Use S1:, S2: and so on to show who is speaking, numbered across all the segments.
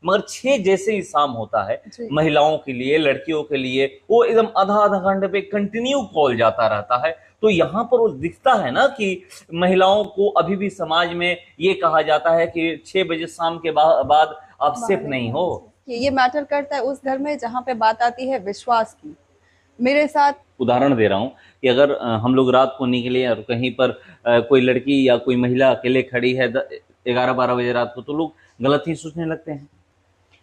S1: मगर 6 जैसे ही शाम होता है महिलाओं के लिए, लड़कियों के लिए वो एकदम आधा आधा घंटे पे कंटिन्यू कॉल जाता रहता है। तो यहाँ पर वो दिखता है ना कि महिलाओं को अभी भी समाज में ये कहा जाता है कि 6 बजे शाम के बाद आप सेफ नहीं हो।
S2: ये मैटर करता है उस घर में जहाँ पे बात आती है विश्वास की। मेरे साथ
S1: उदाहरण दे रहा हूँ कि अगर हम लोग रात को निकले और कहीं पर कोई लड़की या कोई महिला अकेले खड़ी है 11-12 बजे रात को, तो लोग गलत ही सोचने लगते हैं।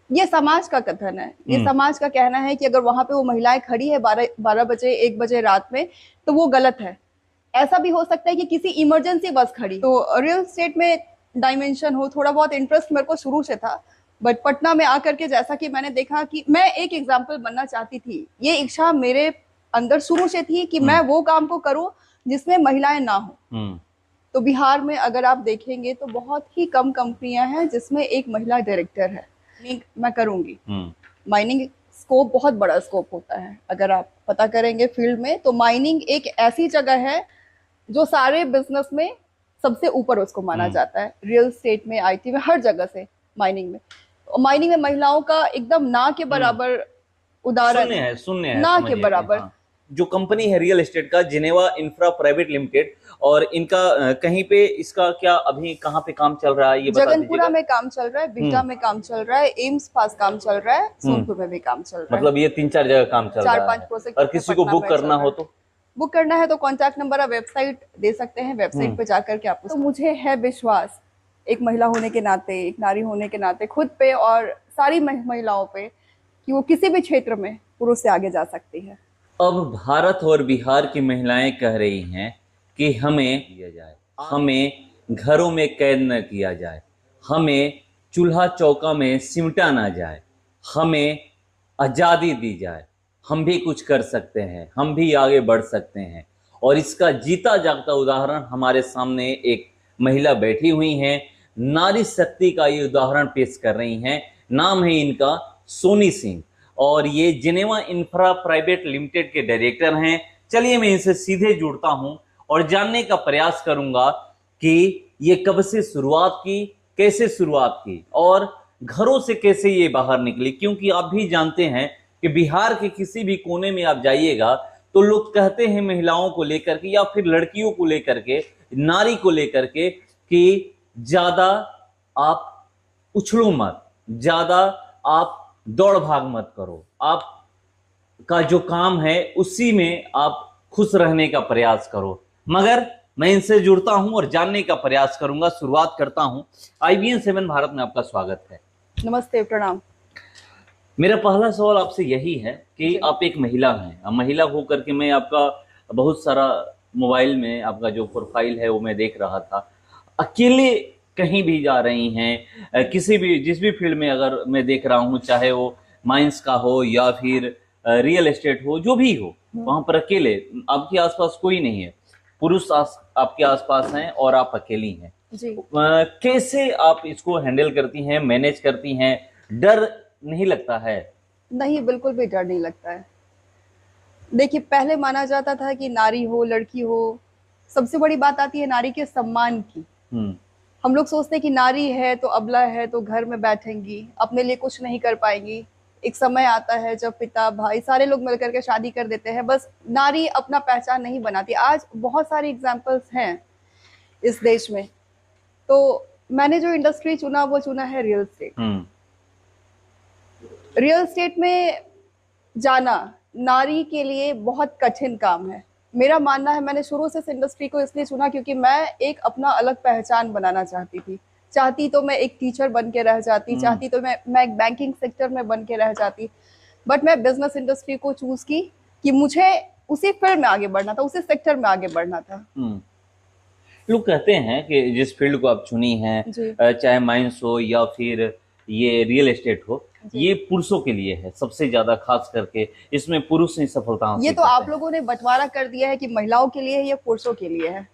S2: ये समाज का कथन है, ये समाज का कहना है कि अगर वहां पे वो महिलाएं खड़ी है 12 बजे 1 बजे रात में तो वो गलत है। ऐसा भी हो सकता है कि किसी इमरजेंसी बस खड़ी। तो रियल एस्टेट में डायमेंशन हो, थोड़ा बहुत इंटरेस्ट मेरे को शुरू से था, बट पटना में आकर के जैसा कि मैंने देखा कि मैं एक एग्जाम्पल बनना चाहती थी, ये इच्छा मेरे अंदर शुरू से थी कि मैं वो काम को करूं जिसमें महिलाएं ना हो। तो बिहार में अगर आप देखेंगे तो बहुत ही कम कंपनियां हैं जिसमें एक महिला डायरेक्टर है। मैं करूंगी माइनिंग, स्कोप बहुत बड़ा स्कोप होता है। अगर आप पता करेंगे फील्ड में तो माइनिंग एक ऐसी जगह है जो सारे बिजनेस में सबसे ऊपर उसको माना जाता है। रियल एस्टेट में, आईटी में, हर जगह से माइनिंग में महिलाओं का एकदम ना के बराबर उदाहरण
S1: सुनने
S2: ना के बराबर।
S1: हाँ। जो कंपनी है रियल एस्टेट का जिनेवा इंफ्रा प्राइवेट लिमिटेड, और इनका कहीं पे इसका क्या अभी कहाँ पे काम चल रहा है ये बता दीजिएगा।
S2: जगनपुरा में काम चल रहा है, बिहटा में काम चल रहा है, एम्स पास काम चल रहा है, सोनपुर में भी काम चल रहा है।
S1: मतलब ये 3-4 जगह काम चल रहा है।
S2: 4-5 प्रोजेक्ट।
S1: और किसी को बुक करना हो तो
S2: बुक करना है तो कॉन्टैक्ट नंबर आप वेबसाइट दे सकते हैं, वेबसाइट पे जाकर के आप। तो मुझे है विश्वास एक महिला होने के नाते, एक नारी होने के नाते खुद पे और सारी महिलाओं पे कि वो किसी भी क्षेत्र में पुरुष से आगे जा सकती है।
S1: अब भारत और बिहार की महिलाएं कह रही हैं कि हमें किया जाए, हमें घरों में कैद न किया जाए, हमें चूल्हा चौका में सिमटा ना जाए, हमें आज़ादी दी जाए, हम भी कुछ कर सकते हैं, हम भी आगे बढ़ सकते हैं। और इसका जीता जागता उदाहरण हमारे सामने एक महिला बैठी हुई हैं, नारी शक्ति का ये उदाहरण पेश कर रही हैं। नाम है इनका सोनी सिंह, और ये जिनेवा इंफ्रा प्राइवेट लिमिटेड के डायरेक्टर हैं। चलिए मैं इनसे सीधे जुड़ता हूं और जानने का प्रयास करूंगा कि ये कब से शुरुआत की, कैसे शुरुआत की और घरों से कैसे ये बाहर निकली। क्योंकि आप भी जानते हैं कि बिहार के किसी भी कोने में आप जाइएगा तो लोग कहते हैं महिलाओं को लेकर के या फिर लड़कियों को लेकर के, नारी को लेकर के, कि ज्यादा आप उछलो मत, ज्यादा आप दौड़ भाग मत करो, आप का जो काम है उसी में आप खुश रहने का प्रयास करो। मगर मैं इनसे जुड़ता हूं और जानने का प्रयास करूंगा। शुरुआत करता हूं। IBN 7 भारत में आपका स्वागत है।
S2: नमस्ते, प्रणाम।
S1: मेरा पहला सवाल आपसे यही है कि आप एक महिला हैं। अब महिला होकर के मैं आपका बहुत सारा मोबाइल में आपका जो प्रोफाइल है वो मैं देख रहा था। अकेले कहीं भी जा रही हैं, किसी भी जिस भी फील्ड में अगर मैं देख रहा हूँ, चाहे वो माइंस का हो या फिर रियल एस्टेट हो, जो भी हो, वहां पर अकेले, आपके आसपास कोई नहीं है, पुरुष आपके आसपास हैं और आप अकेली हैं जी। कैसे आप इसको हैंडल करती हैं, मैनेज करती हैं? डर नहीं लगता है?
S2: नहीं, बिल्कुल भी डर नहीं लगता है। देखिए, पहले माना जाता था कि नारी हो, लड़की हो, सबसे बड़ी बात आती है नारी के सम्मान की। हम लोग सोचते हैं कि नारी है तो अबला है तो घर में बैठेंगी, अपने लिए कुछ नहीं कर पाएंगी। एक समय आता है जब पिता, भाई, सारे लोग मिलकर के शादी कर देते हैं, बस नारी अपना पहचान नहीं बनाती। आज बहुत सारी एग्जाम्पल्स हैं इस देश में। तो मैंने जो इंडस्ट्री चुना वो चुना है रियल एस्टेट। रियल एस्टेट में जाना नारी के लिए बहुत कठिन काम है। मेरा मानना है, मैंने शुरू से इस इंडस्ट्री को इसलिए चुना क्योंकि मैं एक अपना अलग पहचान बनाना चाहती थी। चाहती तो मैं एक टीचर बन के रह जाती, चाहती तो मैं एक बैंकिंग सेक्टर में बन के रह जाती, बट मैं बिजनेस इंडस्ट्री को चूज की कि मुझे उसी फील्ड में आगे बढ़ना था, उसी सेक्टर में आगे बढ़ना था।
S1: लोग कहते हैं कि जिस फील्ड को आप चुनी है, चाहे माइंस हो या फिर ये रियल एस्टेट हो, ये पुरुषों के लिए है सबसे ज्यादा, खास करके इसमें पुरुष ही सफलता हासिल करते हैं।
S2: ये तो आप लोगों ने बंटवारा कर दिया है कि महिलाओं के लिए है या पुरुषों के लिए है।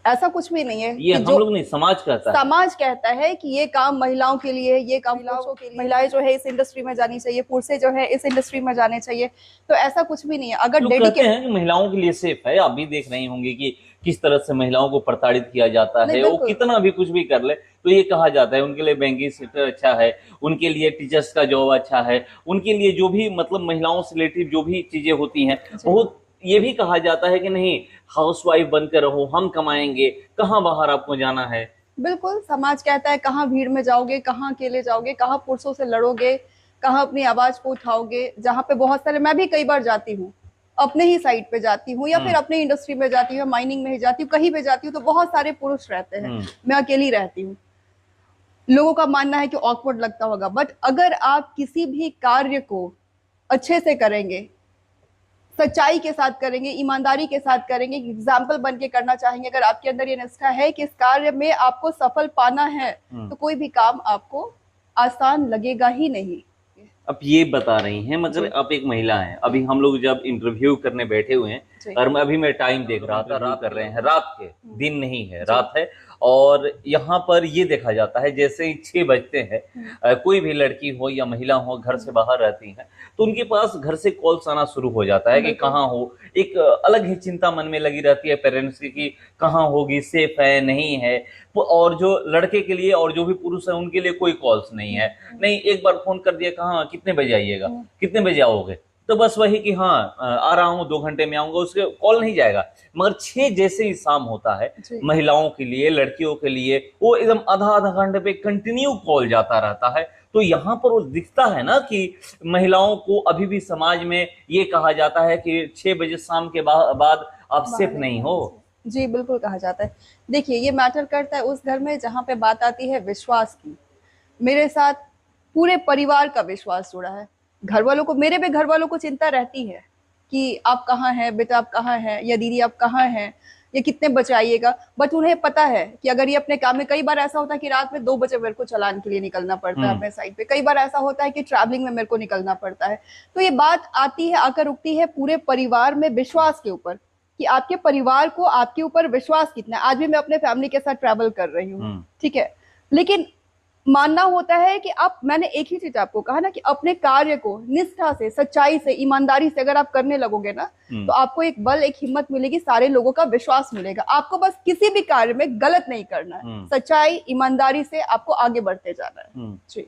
S2: ऐसा कुछ भी नहीं है।
S1: ये हम लोग नहीं, समाज कहता है।
S2: समाज कहता है कि ये काम महिलाओं के लिए है, ये काम पुरुषों के लिए। महिलाएं जो है इस इंडस्ट्री में जानी चाहिए, पुरुष जो है इस इंडस्ट्री में जाने चाहिए। तो ऐसा कुछ भी नहीं है। अगर
S1: लोग कहते हैं कि महिलाओं के लिए सेफ है। आप भी देख रही होंगी कि किस तरह से महिलाओं को प्रताड़ित किया जाता
S2: नहीं,
S1: है। वो
S2: बिल्कुल।
S1: कितना भी कुछ भी कर ले तो ये कहा जाता है उनके लिए बैंकिंग सेक्टर अच्छा है, उनके लिए टीचर्स का जॉब अच्छा है, उनके लिए जो भी मतलब महिलाओं से रिलेटेड जो भी चीजें होती हैं
S2: जी।
S1: बहुत ये भी कहा जाता है कि नहीं हाउसवाइफ बनकर रहो, हम कमाएंगे, कहाँ बाहर आपको जाना है।
S2: बिल्कुल, समाज कहता है कहाँ भीड़ में जाओगे, कहाँ अकेले जाओगे, कहाँ पुरुषों से लड़ोगे, कहाँ अपनी आवाज को उठाओगे। जहाँ पे बहुत सारे, मैं भी कई बार जाती हूँ, अपने ही साइड पे जाती हूँ या फिर अपने इंडस्ट्री में जाती हूँ, माइनिंग में ही जाती हूँ, कहीं पे जाती हूँ तो बहुत सारे पुरुष रहते हैं, मैं अकेली रहती हूँ। लोगों का मानना है कि ऑकवर्ड लगता होगा, बट अगर आप किसी भी कार्य को अच्छे से करेंगे, सच्चाई के साथ करेंगे, ईमानदारी के साथ करेंगे, एग्जाम्पल बन के करना चाहेंगे, अगर आपके अंदर ये निष्ठा है कि इस कार्य में आपको सफल पाना है, तो कोई भी काम आपको आसान लगेगा ही नहीं।
S1: अब ये बता रही हैं मगर
S2: जी।
S1: आप एक महिला हैं, अभी हम लोग जब इंटरव्यू करने बैठे हुए हैं
S2: जी।
S1: और अभी मैं टाइम देख रहा था, रात कर रहे हैं, रात के दिन नहीं है, रात है। और यहाँ पर ये देखा जाता है जैसे ही 6 बजते हैं कोई भी लड़की हो या महिला हो घर से बाहर रहती है तो उनके पास घर से कॉल्स आना शुरू हो जाता है कि
S2: बिल्कुल।
S1: कहाँ हो। एक अलग ही चिंता मन में लगी रहती है पेरेंट्स की कि कहाँ होगी, सेफ है नहीं है। और जो लड़के के लिए और जो भी पुरुष है उनके लिए कोई कॉल्स नहीं है, नहीं एक बार फोन कर दिया कहाँ कितने बजे आइएगा, कितने बजे आओगे, तो बस वही कि हाँ आ रहा हूँ 2 घंटे में आऊंगा, उसके कॉल नहीं जाएगा। मगर 6 जैसे ही शाम होता है
S2: जी।
S1: महिलाओं के लिए, लड़कियों के लिए वो एकदम आधा आधा घंटे पे कंटिन्यू कॉल जाता रहता है। तो यहाँ पर वो दिखता है ना कि महिलाओं को अभी भी समाज में ये कहा जाता है कि 6 बजे शाम के बाद आप सेफ नहीं हो।
S2: जी बिल्कुल कहा जाता है। देखिए ये मैटर करता है उस घर में जहाँ पे बात आती है विश्वास की। मेरे साथ पूरे परिवार का विश्वास जुड़ा है। घर वालों को, मेरे भी घर वालों को चिंता रहती है कि आप कहाँ हैं बेटा, आप कहाँ हैं, या दीदी आप कहाँ हैं, ये कितने बजे आइएगा। बट उन्हें पता है कि अगर ये अपने काम में, कई बार ऐसा होता है कि रात में 2 बजे मेरे को चालान के लिए निकलना पड़ता है अपने साइड पे, कई बार ऐसा होता है कि ट्रैवलिंग में मेरे को निकलना पड़ता है। तो ये बात आती है, आकर रुकती है पूरे परिवार में विश्वास के ऊपर कि आपके परिवार को आपके ऊपर विश्वास कितना है। आज भी मैं अपने फैमिली के साथ ट्रैवल कर रही हूँ, ठीक है, लेकिन मानना होता है कि आप, मैंने एक ही चीज आपको कहा ना कि अपने कार्य को निष्ठा से, सच्चाई से, ईमानदारी से अगर आप करने लगोगे ना तो आपको एक बल, एक हिम्मत मिलेगी, सारे लोगों का विश्वास मिलेगा। आपको बस किसी भी कार्य में गलत नहीं करना है, सच्चाई ईमानदारी से आपको आगे बढ़ते जाना है। जी।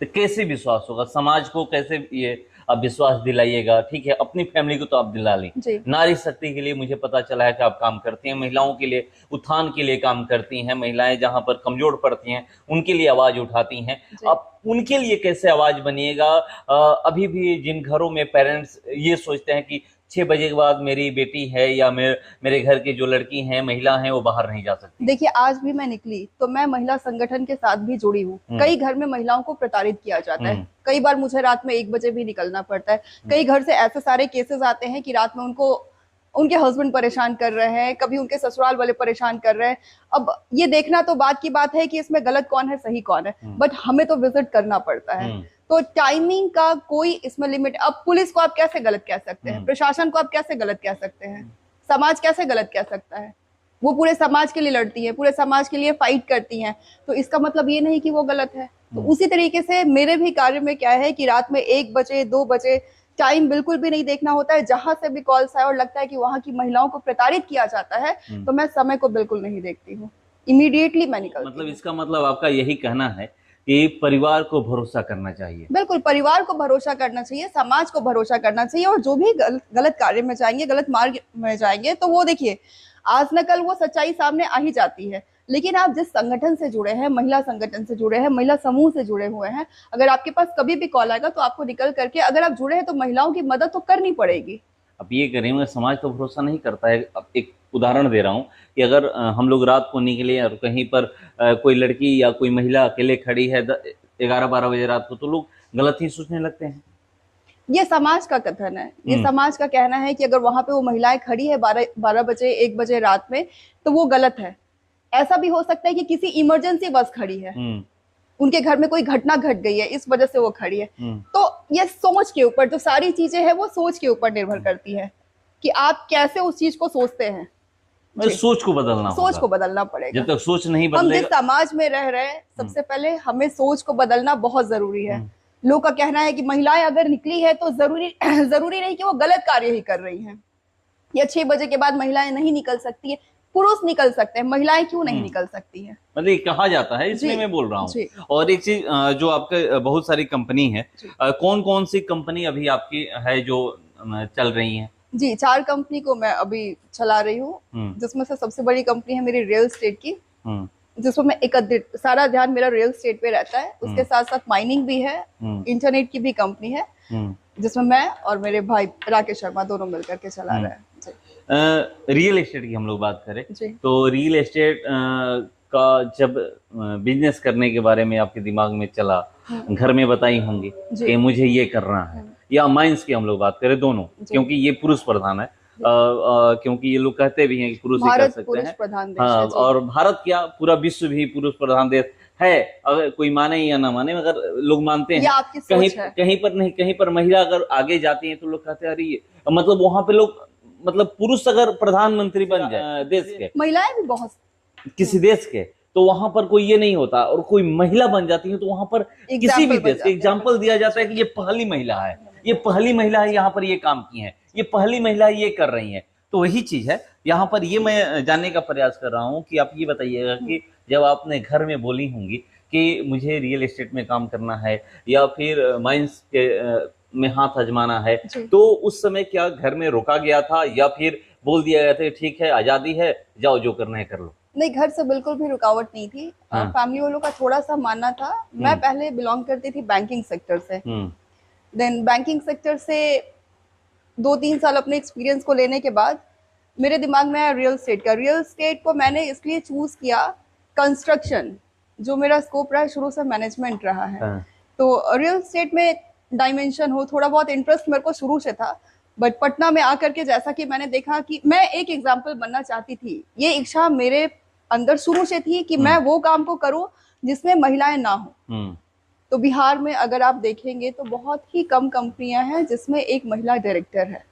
S1: तो कैसे विश्वास होगा, समाज को कैसे ये आप विश्वास दिलाइएगा? ठीक है, अपनी फैमिली को तो आप दिला लें, नारी शक्ति के लिए मुझे पता चला है कि आप काम करती हैं, महिलाओं के लिए उत्थान के लिए काम करती हैं, महिलाएं जहां पर कमजोर पड़ती हैं उनके लिए आवाज उठाती हैं। आप उनके लिए कैसे आवाज बनिएगा? अभी भी जिन घरों में पेरेंट्स ये सोचते हैं कि 6 बजे के बाद मेरी बेटी है या मेरे घर की जो लड़की हैं, महिला हैं, वो बाहर नहीं जा सकती।
S2: देखिए आज भी मैं निकली तो मैं महिला संगठन के साथ भी जुड़ी हूँ। कई घर में महिलाओं को प्रताड़ित किया जाता है, कई बार मुझे रात में 1 बजे भी निकलना पड़ता है। कई घर से ऐसे सारे केसेस आते हैं कि रात में उनको उनके हस्बैंड परेशान कर रहे हैं, कभी उनके ससुराल वाले परेशान कर रहे हैं। अब ये देखना तो बात की बात है कि इसमें गलत कौन है, सही कौन है, बट हमें तो विजिट करना पड़ता है। तो टाइमिंग का कोई इसमें लिमिट, अब पुलिस को आप कैसे गलत कह सकते हैं, प्रशासन को आप कैसे गलत कह सकते हैं, समाज कैसे गलत कह सकता है? वो पूरे समाज के लिए लड़ती है, पूरे समाज के लिए फाइट करती हैं, तो इसका मतलब ये नहीं कि वो गलत है। तो उसी तरीके से मेरे भी कार्य में क्या है कि रात में 1 बजे 2 बजे टाइम बिल्कुल भी नहीं देखना होता है। जहां से भी कॉल्स आए और लगता है कि वहां की महिलाओं को प्रताड़ित किया जाता है तो मैं समय को बिल्कुल नहीं देखती हूँ, इमीडिएटली मैं निकलती हूँ।
S1: मतलब इसका मतलब आपका यही कहना है कि परिवार को भरोसा करना चाहिए?
S2: बिल्कुल, परिवार को भरोसा करना चाहिए, समाज को भरोसा करना चाहिए, और जो भी गलत कार्य में जाएंगे, गलत मार्ग में जाएंगे, तो वो देखिए आज न कल वो सच्चाई सामने आ ही जाती है। लेकिन आप जिस संगठन से जुड़े हैं, महिला संगठन से जुड़े हैं, महिला समूह से जुड़े हुए हैं, अगर आपके पास कभी भी कॉल आएगा तो आपको निकल करके, अगर आप जुड़े हैं तो महिलाओं की मदद तो करनी पड़ेगी।
S1: अब ये करें, समाज तो भरोसा नहीं करता है। अब एक उदाहरण दे रहा हूँ कि अगर हम लोग रात को निकले और कहीं पर कोई लड़की या कोई महिला अकेले खड़ी है 11-12 बजे रात को, तो लोग गलत ही सोचने लगते हैं।
S2: ये समाज का कथन है, ये समाज का कहना है कि अगर वहां पे वो महिलाएं खड़ी है 12 बजे 1 बजे रात में तो वो गलत है। ऐसा भी हो सकता है कि किसी इमरजेंसी बस खड़ी है, उनके घर में कोई घटना घट गई है, इस वजह से वो खड़ी है। तो ये सोच के ऊपर, जो सारी चीजें हैं वो सोच के ऊपर निर्भर करती है कि आप कैसे उस चीज को सोचते हैं।
S1: सोच को बदलना,
S2: सोच को बदलना पड़ेगा।
S1: जब तक सोच नहीं बदलेगा,
S2: हम जिस समाज में रह रहे हैं, सबसे पहले हमें सोच को बदलना बहुत जरूरी है। लोग का कहना है कि महिलाएं अगर निकली है तो जरूरी नहीं कि वो गलत कार्य ही कर रही हैं, या 6 बजे के बाद महिलाएं नहीं निकल सकती है, पुरुष निकल सकते हैं, महिलाएं क्यों नहीं निकल सकती हैं?
S1: मतलब ये कहा जाता है, इसलिए
S2: जी,
S1: मैं बोल रहा
S2: जी।
S1: हूँ। और एक चीज जो आपके बहुत सारी कंपनी है,
S2: जी।
S1: कौन कौन सी कंपनी अभी आपकी है जो चल रही है?
S2: जी, 4 कंपनी को मैं अभी चला रही हूँ, जिसमें से सबसे बड़ी कंपनी है मेरी रियल एस्टेट की, जिसमें मैं एकत्रित सारा ध्यान मेरा रियल एस्टेट पे रहता है। उसके साथ साथ माइनिंग भी है, इंटरनेट की भी कंपनी है, जिसमें मैं और मेरे भाई राकेश शर्मा दोनों मिलकर के चला रहे हैं। जी।
S1: रियल एस्टेट की हम लोग बात करें
S2: जी।
S1: तो रियल एस्टेट का जब बिजनेस करने के बारे में आपके दिमाग में चला, घर में बताई होंगी
S2: जी।
S1: कि मुझे ये करना है, या माइंस की हम लोग बात करें, दोनों, क्योंकि ये पुरुष प्रधान है, क्योंकि ये लोग कहते भी हैं कि पुरुष ही कर
S2: भारत
S1: सकते
S2: पुरुष
S1: हैं।
S2: प्रधान देश
S1: हाँ,
S2: है। जी।
S1: और भारत क्या, पूरा विश्व भी पुरुष प्रधान देश है, अगर कोई माने या ना माने, मगर लोग मानते
S2: ये
S1: हैं।
S2: आपकी
S1: कहीं
S2: सोच है।
S1: कहीं पर नहीं, कहीं पर महिला अगर आगे जाती है तो लोग कहते हैं अरे ये, मतलब वहां पे लोग, मतलब पुरुष अगर प्रधानमंत्री बन जाए देश के,
S2: महिलाएं भी बहुत
S1: किसी देश के, तो वहां पर कोई ये नहीं होता, और कोई महिला बन जाती है तो वहां पर किसी भी देश के एग्जाम्पल दिया जाता है कि ये पहली महिला है, ये पहली महिला है, यहाँ पर ये काम की है, ये पहली महिला ये कर रही है। तो वही चीज है यहाँ पर, ये मैं जानने का प्रयास कर रहा हूँ कि आप ये बताइएगा कि जब आपने घर में बोली होंगी कि मुझे रियल एस्टेट में काम करना है या फिर माइंस के में हाथ आजमाना है, तो उस समय क्या घर में रोका गया था या फिर बोल दिया गया था ठीक है, आजादी है, जाओ जो करना है कर लो?
S2: नहीं, घर से बिल्कुल भी रुकावट नहीं थी। फैमिली वालों का थोड़ा सा मानना था। मैं पहले बिलोंग करती थी बैंकिंग सेक्टर से, देन बैंकिंग सेक्टर से 2-3 साल अपने एक्सपीरियंस को लेने के बाद मेरे दिमाग में आया रियल एस्टेट का। रियल एस्टेट को मैंने इसलिए चूज किया, कंस्ट्रक्शन जो मेरा स्कोप रहा है शुरू से मैनेजमेंट रहा है, तो रियल एस्टेट में डायमेंशन हो, थोड़ा बहुत इंटरेस्ट मेरे को शुरू से था। बट पटना में आकर के जैसा कि मैंने देखा कि मैं एक एग्जाम्पल बनना चाहती थी, ये इच्छा मेरे अंदर शुरू से थी कि मैं वो काम को करूं जिसमें महिलाएं ना हो। तो बिहार में अगर आप देखेंगे तो बहुत ही कम कंपनियां हैं जिसमें एक महिला डायरेक्टर है,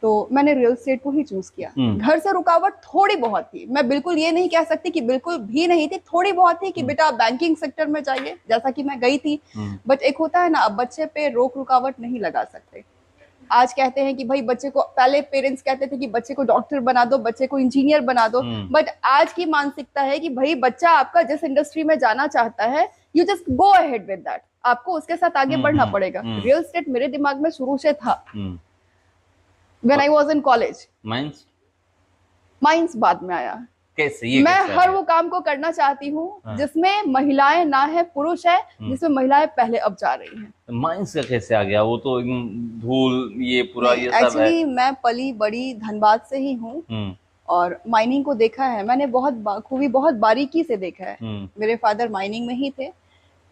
S2: तो मैंने रियल एस्टेट को ही चूज किया। घर से रुकावट थोड़ी बहुत थी, मैं बिल्कुल ये नहीं कह सकती कि बिल्कुल भी नहीं थी, थोड़ी बहुत थी कि बेटा बैंकिंग सेक्टर में जाइए, जैसा कि मैं गई थी। बट एक होता है ना, अब बच्चे पे रोक रुकावट नहीं लगा सकते। आज कहते हैं कि भाई बच्चे को, पहले पेरेंट्स कहते थे कि बच्चे को डॉक्टर बना दो, बच्चे को इंजीनियर बना दो, बट आज की मानसिकता है कि भाई बच्चा आपका जिस इंडस्ट्री में जाना चाहता है, you just go ahead with that, आपको उसके साथ आगे बढ़ना पड़ेगा। रियल एस्टेट मेरे दिमाग में शुरू से था when I was in college. Mines बाद में आया।
S1: कैसे ये
S2: मैं
S1: कैसे
S2: हर वो काम को करना चाहती हूँ जिसमें महिलाएं ना है, पुरुष है, जिसमें महिलाएं पहले अब जा रही हैं।
S1: माइंस का कैसे आ गया? वो तो एकदम धूल, ये पूरा ये सब है।
S2: एक्चुअली मैं पली बड़ी धनबाद से ही हूँ और माइनिंग को देखा है मैंने, बहुत बखूबी, बहुत बारीकी से देखा है। मेरे फादर माइनिंग में ही थे,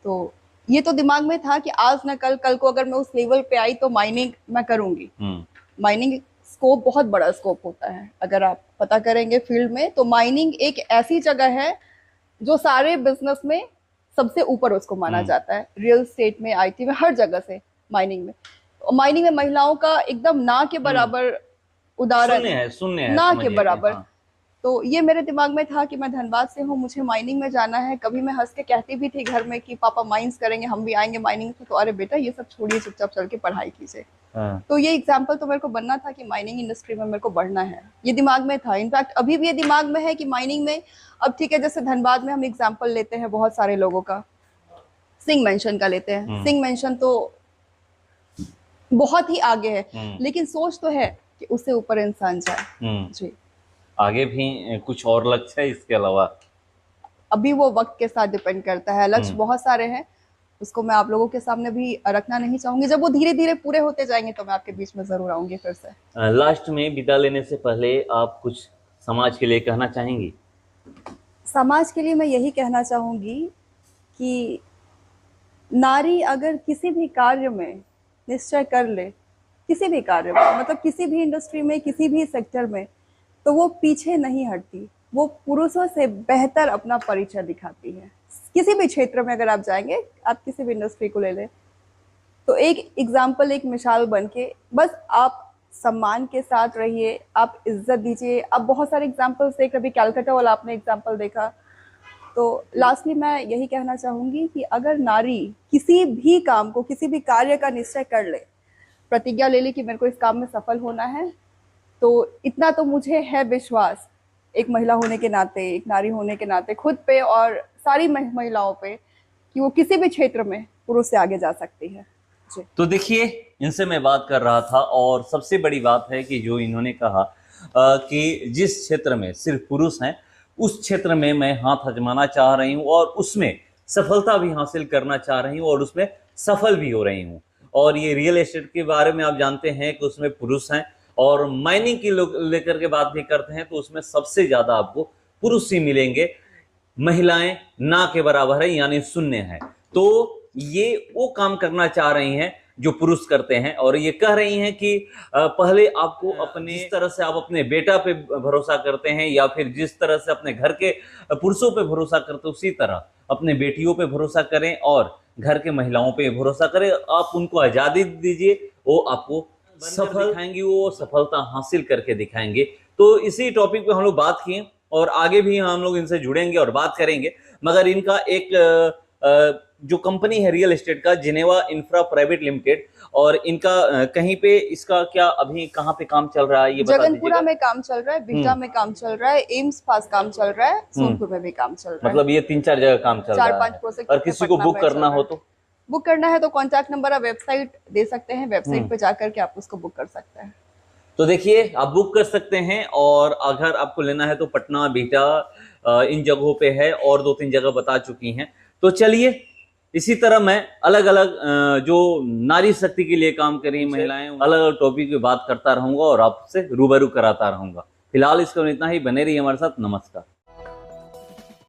S2: तो ये तो दिमाग में था कि आज न कल को अगर मैं उस लेवल पे आई तो माइनिंग मैं करूंगी। माइनिंग स्कोप बहुत बड़ा स्कोप होता है, अगर आप पता करेंगे फील्ड में, तो माइनिंग एक ऐसी जगह है जो सारे बिजनेस में सबसे ऊपर उसको माना जाता है। रियल एस्टेट में, आईटी में, हर जगह से माइनिंग में महिलाओं का एकदम ना के बराबर उदाहरण,
S1: सुनने हैं
S2: ना के बराबर। तो ये मेरे दिमाग में था कि मैं धनबाद से हूँ, मुझे माइनिंग में जाना है। कभी मैं हंस के कहती भी थी घर में कि पापा माइंस करेंगे, हम भी आएंगे माइनिंग से, तो अरे बेटा ये सब छोड़िए, चुपचाप चल के पढ़ाई कीजिए। तो ये एग्जाम्पल तो मेरे को बनना था कि माइनिंग इंडस्ट्री में मेरे को बढ़ना है, ये दिमाग में था। इनफैक्ट अभी भी ये दिमाग में है कि माइनिंग में, अब ठीक है जैसे धनबाद में हम एग्जाम्पल लेते हैं बहुत सारे लोगों का, सिंह मेंशन का लेते हैं। सिंह मेंशन तो बहुत ही आगे है, लेकिन सोच तो है कि उससे ऊपर इंसान जाए। जी,
S1: आगे भी कुछ और लक्ष्य है इसके अलावा?
S2: अभी वो वक्त के साथ डिपेंड करता है, लक्ष्य बहुत सारे हैं, उसको मैं आप लोगों के सामने भी रखना नहीं चाहूंगी। जब वो धीरे धीरे पूरे होते जाएंगे तो मैं आपके बीच में जरूर आऊंगी फिर से।
S1: लास्ट में विदा लेने से पहले आप कुछ समाज के लिए कहना चाहेंगी?
S2: समाज के लिए मैं यही कहना चाहूंगी कि नारी अगर किसी भी कार्य में निश्चय कर ले, किसी भी कार्य में, मतलब किसी भी इंडस्ट्री में, किसी भी सेक्टर में, तो वो पीछे नहीं हटती, वो पुरुषों से बेहतर अपना परिचय दिखाती है। किसी भी क्षेत्र में अगर आप जाएंगे, आप किसी भी इंडस्ट्री को ले लें, तो एक एग्जाम्पल, एक मिसाल बन के बस आप सम्मान के साथ रहिए, आप इज्जत दीजिए। आप बहुत सारे एग्जाम्पल्स देख, अभी कैलकाटा वाला आपने एग्जाम्पल देखा। तो लास्टली मैं यही कहना चाहूंगी कि अगर नारी किसी भी काम को, किसी भी कार्य का निश्चय कर ले, प्रतिज्ञा ले ले कि मेरे को इस काम में सफल होना है, तो इतना तो मुझे है विश्वास एक महिला होने के नाते, एक नारी होने के नाते खुद पे और सारी महिलाओं पे कि वो किसी भी क्षेत्र में पुरुष से आगे जा सकती है। जी।
S1: तो देखिए, इनसे मैं बात कर रहा था और सबसे बड़ी बात है कि जो इन्होंने कहा कि जिस क्षेत्र में सिर्फ पुरुष हैं उस क्षेत्र में मैं हाथ आजमाना चाह रही हूँ और उसमें सफलता भी हासिल करना चाह रही हूँ और उसमें सफल भी हो रही हूँ। और ये रियल एस्टेट के बारे में आप जानते हैं कि उसमें पुरुष हैं और माइनिंग की लेकर के बात भी करते हैं तो उसमें सबसे ज्यादा आपको पुरुष ही मिलेंगे, महिलाएं ना के बराबर है, यानी शून्य है। तो ये वो काम करना चाह रही हैं जो पुरुष करते हैं और ये कह रही हैं कि पहले आपको अपने जिस तरह से आप अपने बेटा पे भरोसा करते हैं या फिर जिस तरह से अपने घर के पुरुषों पे भरोसा करते हैं उसी तरह अपने बेटियों पे भरोसा करें और घर के महिलाओं पे भरोसा करें। आप उनको आजादी दीजिए, वो आपको सफल दिखाएंगी, वो सफलता हासिल करके दिखाएंगे। तो इसी टॉपिक पे हम लोग बात किए और आगे भी हम लोग इनसे जुड़ेंगे और बात करेंगे। मगर इनका एक जो कंपनी है रियल एस्टेट का, जिनेवा इंफ्रा प्राइवेट लिमिटेड, और इनका कहीं पे इसका क्या अभी कहाँ पे काम चल रहा है ये बता दीजिएगा।
S2: जगनपुरा में काम चल रहा है, बिहटा में काम चल रहा है, एम्स पास काम चल रहा है, सोनपुर में भी काम चल रहा है।
S1: मतलब ये 3-4 जगह काम चल रहा है।
S2: 4-5 प्रोजेक्ट।
S1: और किसी को बुक करना हो तो
S2: बुक करना है तो कॉन्टैक्ट नंबर, आप वेबसाइट दे सकते हैं, वेबसाइट पे जाकर के आप उसको बुक कर सकते हैं।
S1: तो देखिए, आप बुक कर सकते हैं और अगर आपको लेना है तो पटना, बिहटा इन जगहों पे है और 2-3 जगह बता चुकी हैं। तो चलिए, इसी तरह मैं अलग अलग जो नारी शक्ति के लिए काम कर रही महिलाएं, अलग अलग टॉपिक पे बात करता रहूंगा और आपसे रूबरू कराता रहूंगा। फिलहाल इसको इतना ही, बने रहिए हमारे साथ। नमस्कार।